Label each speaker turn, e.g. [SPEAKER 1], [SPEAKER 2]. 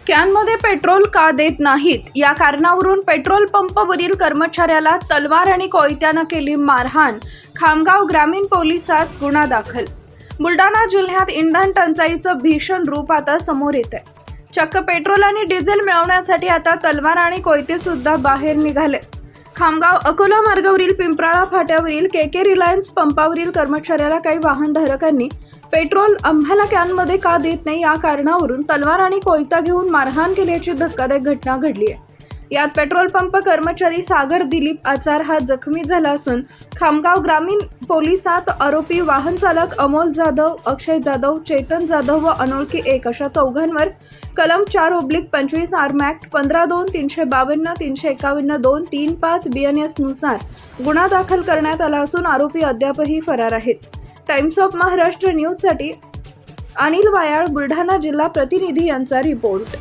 [SPEAKER 1] कॅनमध्ये पेट्रोल का देत नाहीत या कारणावरून पेट्रोल पंपावरील कर्मचाऱ्याला तलवार आणि कोयत्यानं केली मारहाण. खामगाव ग्रामीण पोलिसात गुन्हा दाखल. बुलढाणा जिल्ह्यात इंधन टंचाईचं भीषण रूप आता समोर येत आहे. चक्क पेट्रोल आणि डिझेल मिळवण्यासाठी आता तलवार आणि कोयते सुद्धा बाहेर निघाले. खामगाव अकोला मार्गावरील पिंपराळा फाट्यावरील केके रिलायन्स पंपावरील कर्मचाऱ्याला काही वाहनधारकांनी पेट्रोल आम्हाला कॅनमध्ये का देत नाही या कारणावरून तलवार आणि कोयता घेऊन मारहाण केल्याची धक्कादायक घटना घडली आहे. यात पेट्रोल पंप कर्मचारी सागर दिलीप आचार हा जखमी झाला असून खामगाव ग्रामीण पोलिसात आरोपी वाहन चालक अमोल जाधव, अक्षय जाधव, चेतन जाधव व अनोळखी एक अशा चौघांवर कलम 4/25 आर्म ॲक्ट 15/2, 352, 351, 235 BNS नुसार गुन्हा दाखल करण्यात आला असून आरोपी अद्यापही फरार आहेत. टाइम्स ऑफ महाराष्ट्र न्यूजसाठी अनिल वायाळ, बुलढाणा जिल्हा प्रतिनिधी यांचा रिपोर्ट.